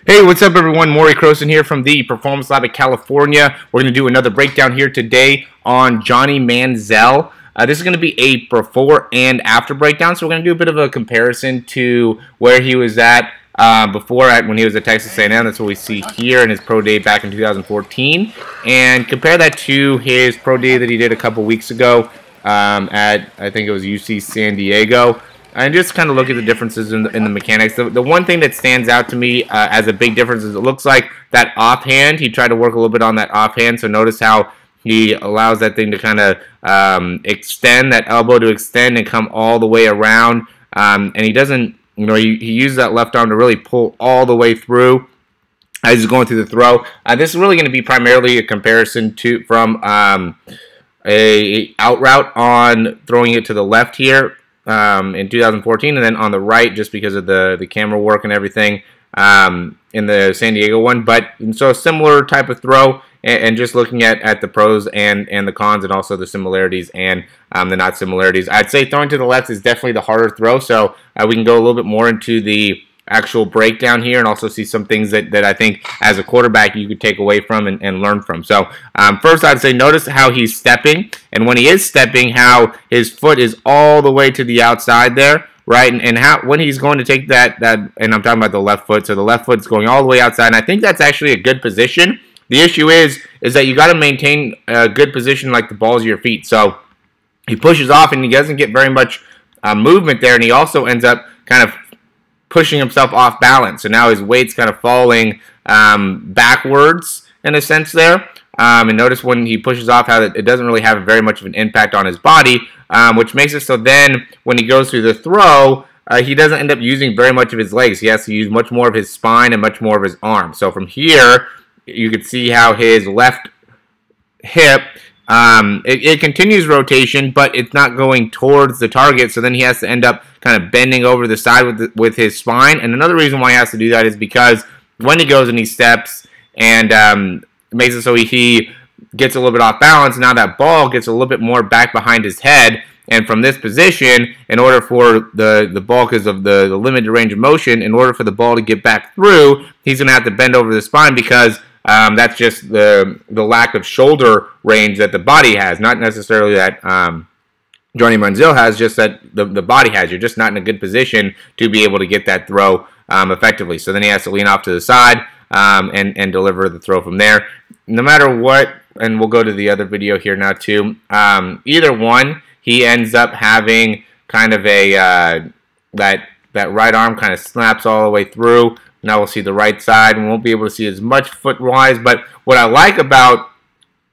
Hey, what's up everyone? Morey Croson here from the Performance Lab of California. We're going to do another breakdown here today on Johnny Manziel. This is going to be a before and after breakdown, so we're going to do a bit of a comparison to where he was at before when he was at Texas A&M. That's what we see here in his pro day back in 2014, and compare that to his pro day that he did a couple weeks ago at, I think it was UC San Diego. And just kind of look at the differences in the mechanics. The one thing that stands out to me as a big difference is it looks like that offhand, he tried to work a little bit on that offhand. So notice how he allows that thing to kind of extend, that elbow to extend and come all the way around. And he doesn't, he uses that left arm to really pull all the way through as he's going through the throw. This is really going to be primarily a comparison from a out route on throwing it to the left here. In 2014, and then on the right, just because of the camera work and everything in the San Diego one. But so a similar type of throw, and just looking at the pros and the cons, and also the similarities and the not similarities. I'd say throwing to the left is definitely the harder throw, so we can go a little bit more into the actual breakdown here and also see some things that I think as a quarterback you could take away from and learn from. So first I'd say notice how he's stepping, and when he is stepping, how his foot is all the way to the outside there, right? And how when he's going to take that, and I'm talking about the left foot, so the left foot's going all the way outside, and I think that's actually a good position. The issue is that you got to maintain a good position like the balls of your feet. So he pushes off and he doesn't get very much movement there, and he also ends up kind of pushing himself off balance. So now his weight's kind of falling backwards in a sense there. And notice when he pushes off how it doesn't really have very much of an impact on his body, which makes it so then when he goes through the throw, he doesn't end up using very much of his legs. He has to use much more of his spine and much more of his arm. So from here, you can see how his left hip, it continues rotation, but it's not going towards the target, so then he has to end up kind of bending over the side with his spine. And another reason why he has to do that is because when he goes and he steps and makes it so he gets a little bit off balance, now that ball gets a little bit more back behind his head, and from this position, in order for the ball, because of the limited range of motion, in order for the ball to get back through, he's going to have to bend over the spine, because that's just the lack of shoulder range that the body has, not necessarily that Johnny Manziel has, just that the body has. You're just not in a good position to be able to get that throw effectively. So then he has to lean off to the side and deliver the throw from there. No matter what, and we'll go to the other video here now too, either one, he ends up having kind of a that right arm kind of snaps all the way through. Now we'll see the right side, and we won't be able to see as much foot-wise, but what I like about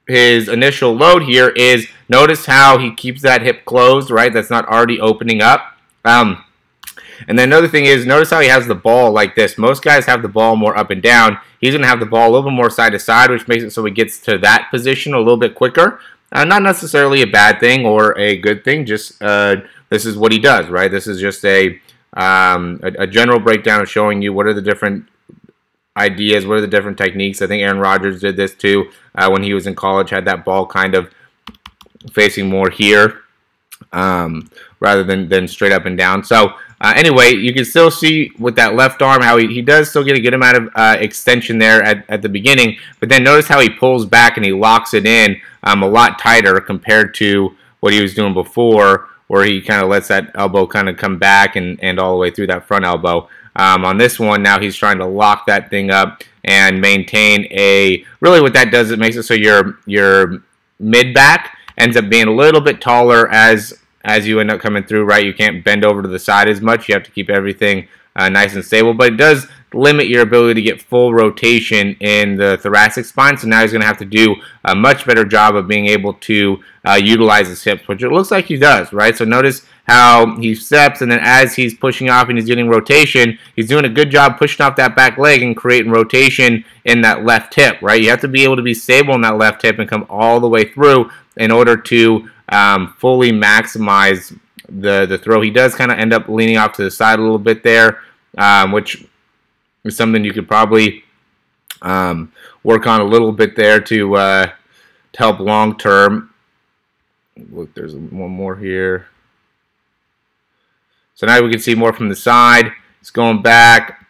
his initial load here is notice how he keeps that hip closed, right? That's not already opening up. And then another thing is, notice how he has the ball like this. Most guys have the ball more up and down. He's going to have the ball a little bit more side to side, which makes it so he gets to that position a little bit quicker. Not necessarily a bad thing or a good thing, just this is what he does, right? This is just a general breakdown of showing you what are the different ideas, what are the different techniques. I think Aaron Rodgers did this too when he was in college, had that ball kind of facing more here rather than straight up and down. So anyway, you can still see with that left arm how he does still get a good amount of extension there at the beginning, but then notice how he pulls back and he locks it in a lot tighter compared to what he was doing before, where he kind of lets that elbow kind of come back and all the way through that front elbow. On this one, now he's trying to lock that thing up and maintain really what that does, it makes it so your mid-back ends up being a little bit taller as you end up coming through, right? You can't bend over to the side as much. You have to keep everything nice and stable, but it does limit your ability to get full rotation in the thoracic spine. So now he's going to have to do a much better job of being able to utilize his hips, which it looks like he does, right? So notice how he steps, and then as he's pushing off and he's getting rotation, he's doing a good job pushing off that back leg and creating rotation in that left hip, right? You have to be able to be stable in that left hip and come all the way through in order to fully maximize the throw. He does kind of end up leaning off to the side a little bit there, which is something you could probably work on a little bit there to help long term. Look, there's one more here. So now we can see more from the side. It's going back.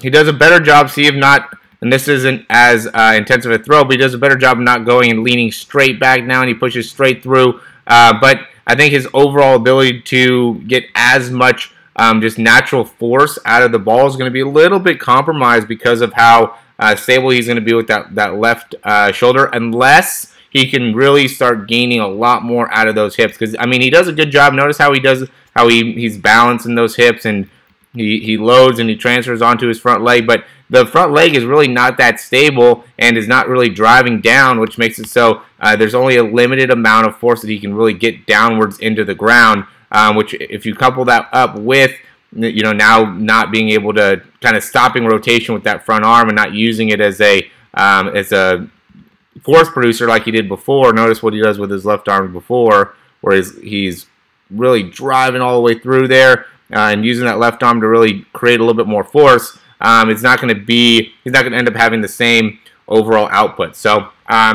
he does a better job, see if not, and this isn't as intensive a throw, but he does a better job of not going and leaning straight back now, and he pushes straight through. But I think his overall ability to get as much just natural force out of the ball is going to be a little bit compromised because of how stable he's going to be with that left shoulder, unless he can really start gaining a lot more out of those hips. Because I mean, he does a good job. Notice how he's balancing those hips, and he loads and he transfers onto his front leg, but the front leg is really not that stable and is not really driving down, which makes it so there's only a limited amount of force that he can really get downwards into the ground, which if you couple that up with now not being able to kind of stopping rotation with that front arm and not using it as a force producer like he did before. Notice what he does with his left arm before, where he's really driving all the way through there and using that left arm to really create a little bit more force. He's not going to end up having the same overall output. So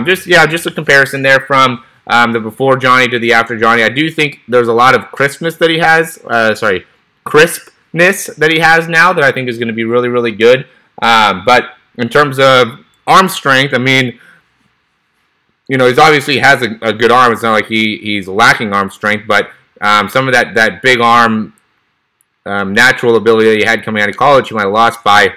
just a comparison there from the before Johnny to the after Johnny. I do think there's a lot of crispness that he has. Crispness that he has now that I think is going to be really, really good. But in terms of arm strength, I mean, he obviously has a good arm. It's not like he's lacking arm strength, but some of that big arm natural ability that he had coming out of college, he might have lost by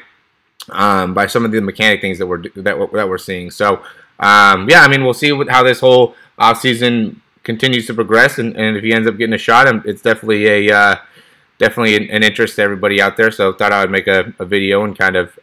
some of the mechanic things that we're seeing. So yeah, I mean, we'll see how this whole offseason continues to progress, and if he ends up getting a shot, it's definitely an interest to everybody out there. So thought I would make a video and kind of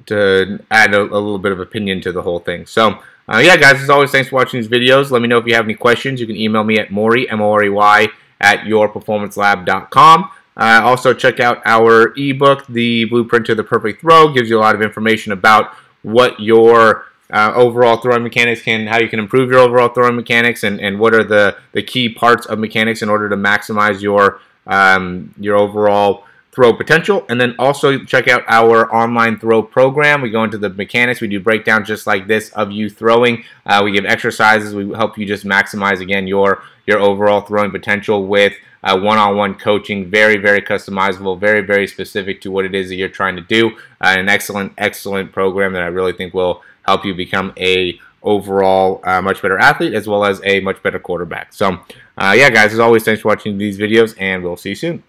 to add a little bit of opinion to the whole thing. So yeah, guys, as always, thanks for watching these videos. Let me know if you have any questions. You can email me at Morey, M-O-R-E-Y, @yourperformancelab.com. Also, check out our ebook, The Blueprint to the Perfect Throw. Gives you a lot of information about what your overall throwing mechanics how you can improve your overall throwing mechanics, and what are the key parts of mechanics in order to maximize your overall throw potential. And then also check out our online throw program. We go into the mechanics. We do breakdowns just like this of you throwing. We give exercises. We help you just maximize, again, your overall throwing potential with one-on-one coaching. Very, very customizable, very, very specific to what it is that you're trying to do. An excellent program that I really think will help you become a overall much better athlete, as well as a much better quarterback. So yeah, guys, as always, thanks for watching these videos, and we'll see you soon.